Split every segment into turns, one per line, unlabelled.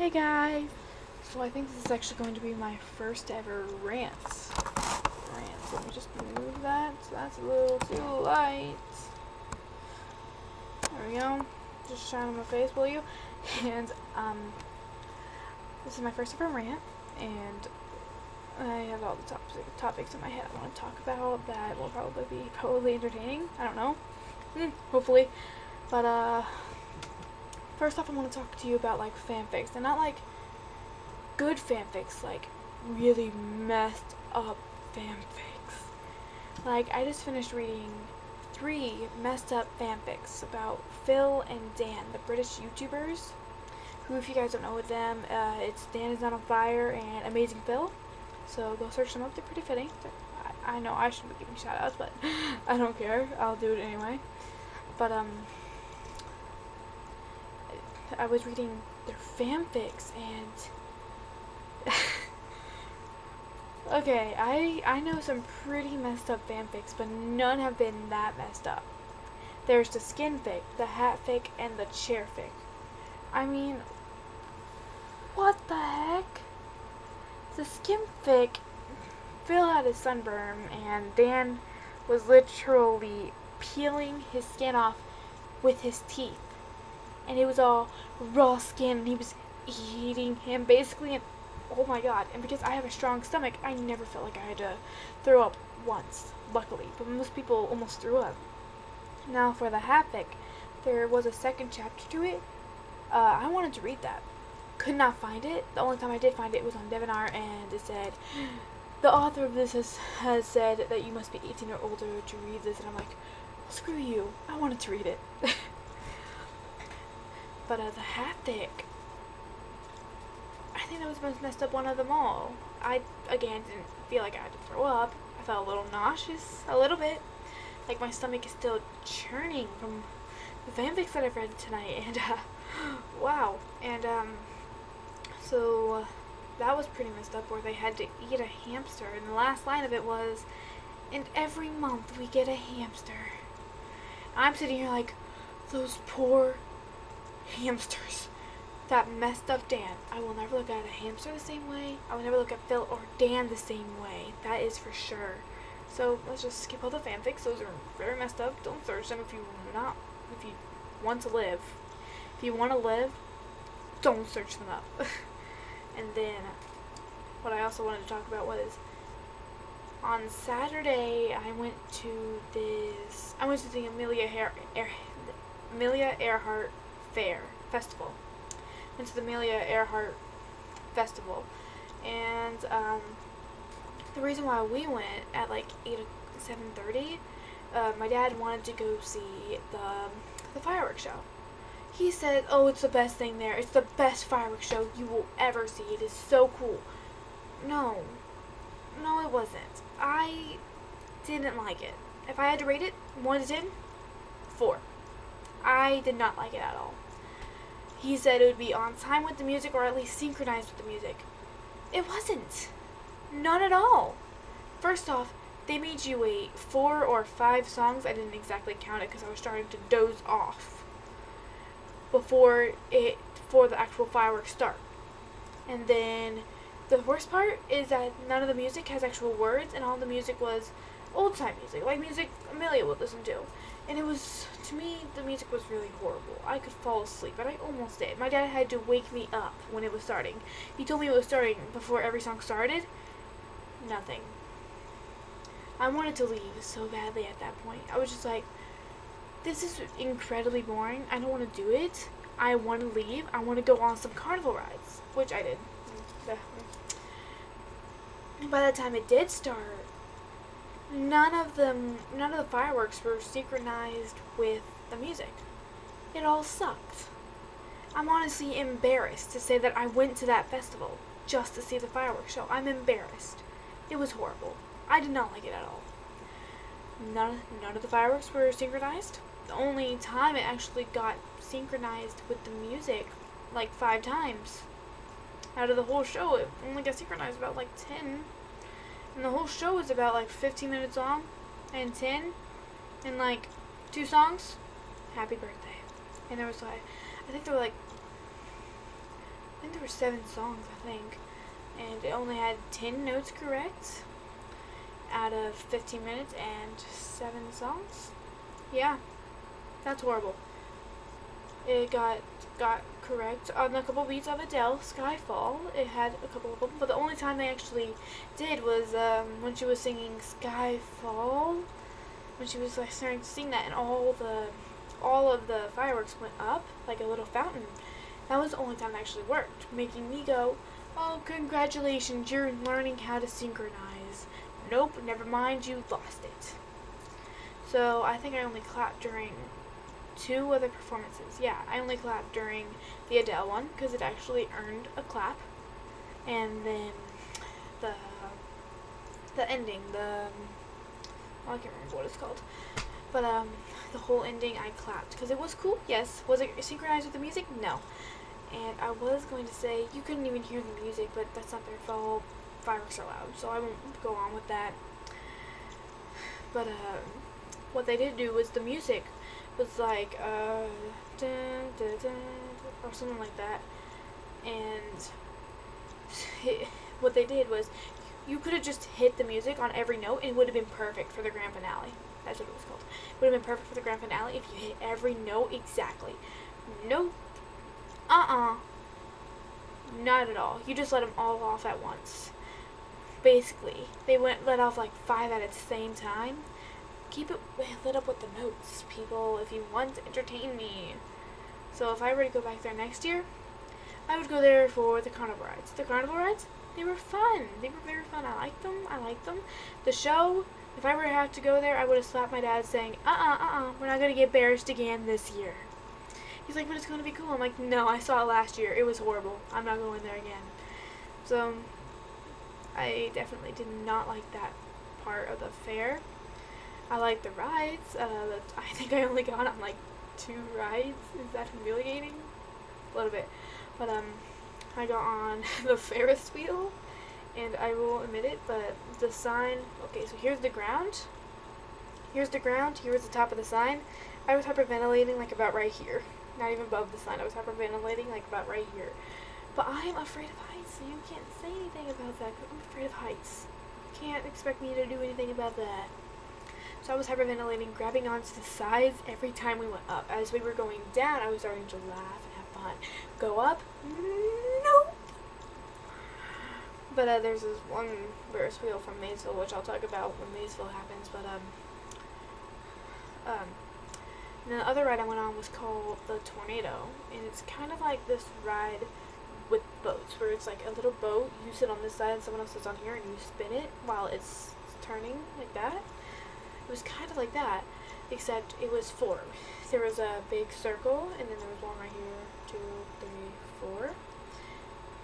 Hey guys! So I think this is actually going to be my first ever rant. So let me just move that. That's a little too light. There we go. Just shine on my face, will you? And this is my first ever rant, and I have all the topics in my head I want to talk about that will probably be entertaining. I don't know. Hopefully. But first off, I want to talk to you about like fanfics, and not like good fanfics, like really messed up fanfics. Like, I just finished reading 3 messed up fanfics about Phil and Dan, the British YouTubers, who, if you guys don't know them, it's Dan Is Not On Fire and Amazing Phil. So go search them up, they're pretty fitting. I know I shouldn't be giving shout outs, but I don't care, I'll do it anyway. But I was reading their fanfics, and okay, I know some pretty messed up fanfics, but none have been that messed up. There's the skin fic, the hat fic, and the chair fic. I mean, what the heck? The skin fic, Phil had a sunburn, and Dan was literally peeling his skin off with his teeth. And it was all raw skin, and he was eating him basically, and oh my god. And because I have a strong stomach, I never felt like I had to throw up once, luckily, but most people almost threw up. Now for the Havoc, there was a second chapter to it. I wanted to read that, could not find it. The only time I did find it was on Devonar, and it said the author of this has said that you must be 18 or older to read this, and I'm like, well, screw you, I wanted to read it. But the Havoc, I think that was the most messed up one of them all. I, again, didn't feel like I had to throw up. I felt a little nauseous, a little bit. Like my stomach is still churning from the fanfics that I've read tonight, and wow. And so that was pretty messed up, where they had to eat a hamster, and the last line of it was, and every month we get a hamster. I'm sitting here like, those poor hamsters. That messed up Dan. I will never look at a hamster the same way. I will never look at Phil or Dan the same way. That is for sure. So let's just skip all the fanfics. Those are very messed up. Don't search them if you want to live. If you want to live, don't search them up. And then what I also wanted to talk about was, on Saturday I went to the Amelia Earhart Festival. Went to the Amelia Earhart Festival, and the reason why we went at like 7:30, my dad wanted to go see the fireworks show. He said, "Oh, it's the best thing there. It's the best fireworks show you will ever see. It is so cool." No, it wasn't. I didn't like it. If I had to rate it 1 to 10, 4. I did not like it at all. He said it would be on time with the music, or at least synchronized with the music. It wasn't. Not at all. First off, they made you wait 4 or 5 songs. I didn't exactly count it because I was starting to doze off before the actual fireworks start. And then the worst part is that none of the music has actual words, and all the music was old time music, like music Amelia would listen to. And it was, to me, the music was really horrible. I could fall asleep, and I almost did. My dad had to wake me up when it was starting. He told me it was starting before every song started. Nothing. I wanted to leave so badly at that point. I was just like, this is incredibly boring. I don't want to do it. I want to leave. I want to go on some carnival rides, which I did. And by the time it did start, none of the fireworks were synchronized with the music. It all sucked. I'm honestly embarrassed to say that I went to that festival just to see the fireworks show. I'm embarrassed. It was horrible. I did not like it at all. None of the fireworks were synchronized. The only time it actually got synchronized with the music, like 5 times. Out of the whole show, it only got synchronized about like 10. And the whole show is about like 15 minutes long, and 10, and like 2 songs, happy birthday. And there was like, I think there were like think there were 7 songs, I think. And it only had 10 notes correct out of 15 minutes and 7 songs. Yeah, that's horrible. It got correct on a couple beats of Adele, Skyfall. It had a couple of them, but the only time they actually did was when she was singing Skyfall, when she was like starting to sing that, and all of the fireworks went up like a little fountain. That was the only time it actually worked, making me go, "Oh, congratulations, you're learning how to synchronize." Nope, never mind, you lost it. So I think I only clapped during 2 other performances. Yeah, I only clapped during the Adele one because it actually earned a clap, and then the ending, I can't remember what it's called, but the whole ending I clapped because it was cool. Yes, was it synchronized with the music? No. And I was going to say you couldn't even hear the music, but that's not their fault. Fireworks are loud, so I won't go on with that. But what they did do was the music was like dun, dun, dun, or something like that, and what they did was you could have just hit the music on every note and it would have been perfect for the grand finale. That's what it was called. It would have been perfect for the grand finale if you hit every note exactly. Nope. Not at all. You just let them all off at once. Basically, they let off like 5 at the same time. Keep it lit up with the notes, people, if you want to entertain me. So if I were to go back there next year, I would go there for the carnival rides. The carnival rides, they were fun. They were very fun. I liked them. The show, if I were to have to go there, I would have slapped my dad saying, we're not going to get embarrassed again this year. He's like, but it's going to be cool. I'm like, no, I saw it last year. It was horrible. I'm not going there again. So I definitely did not like that part of the fair. I like the rides. I think I only got on like 2 rides. Is that humiliating? A little bit. But I got on the Ferris wheel, and I will admit it, but the sign, okay, so here's the ground. Here's the top of the sign. I was hyperventilating like about right here. Not even above the sign. I was hyperventilating like about right here. But I am afraid of heights, so you can't say anything about that because I'm afraid of heights. You can't expect me to do anything about that. So I was hyperventilating, grabbing onto the sides every time we went up. As we were going down, I was starting to laugh and have fun. Go up? Nope. But there's this one Ferris wheel from Maysville, which I'll talk about when Maysville happens. But and the other ride I went on was called the Tornado, and it's kind of like this ride with boats, where it's like a little boat. You sit on this side, and someone else sits on here, and you spin it while it's turning like that. It was kind of like that, except it was 4. There was a big circle, and then there was one right here, 2, 3, 4,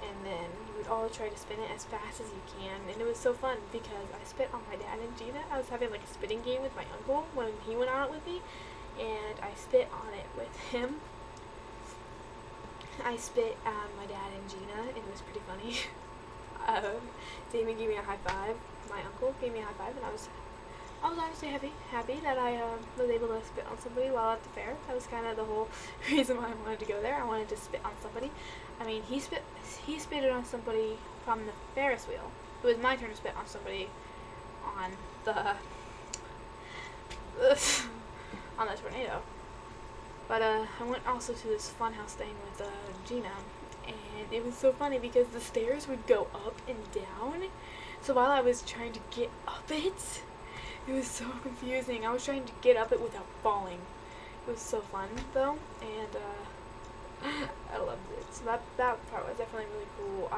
and then you would all try to spin it as fast as you can, and it was so fun because I spit on my dad and Gina. I was having like a spitting game with my uncle when he went on it with me, and I spit on it with him. I spit on my dad and Gina, and it was pretty funny. Damien gave me a high five. My uncle gave me a high five, and I was honestly happy that I was able to spit on somebody while at the fair. That was kind of the whole reason why I wanted to go there. I wanted to spit on somebody. I mean, he spitted on somebody from the Ferris wheel. It was my turn to spit on somebody on the on the tornado. But I went also to this funhouse thing with Gina, and it was so funny because the stairs would go up and down. So while I was trying to get up it was so confusing. I was trying to get up it without falling. It was so fun though, and I loved it. So that part was definitely really cool.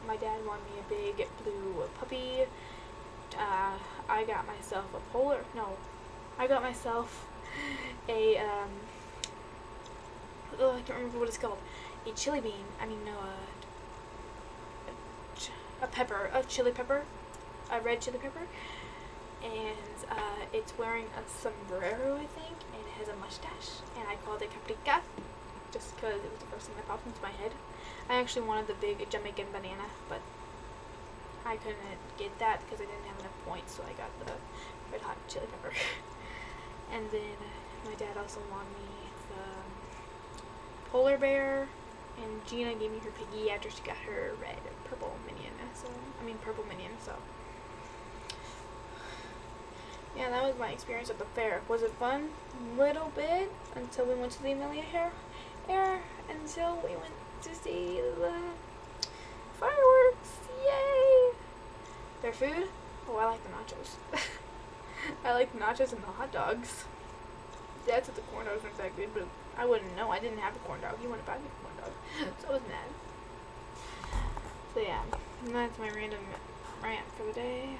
My dad won me a big blue puppy. I got myself a I can't remember what it's called. A chili bean. A chili pepper, a red chili pepper, and it's wearing a sombrero, I think, and it has a mustache, and I called it Caprica, just because it was the first thing that popped into my head. I actually wanted the big Jamaican banana, but I couldn't get that because I didn't have enough points, so I got the red hot chili pepper. And then my dad also won me the polar bear, And Gina gave me her piggy after she got her purple minion. Purple minion. So yeah, that was my experience at the fair. Was it fun? Little bit, until we went to the Amelia Air, until we went to see the fireworks. Yay! Their food? Oh, I like the nachos. I like the nachos and the hot dogs. Dad said the corn dogs weren't that good, but I wouldn't know. I didn't have a corn dog. He wouldn't buy me a corn dog. So I was mad. So yeah, and that's my random rant for the day.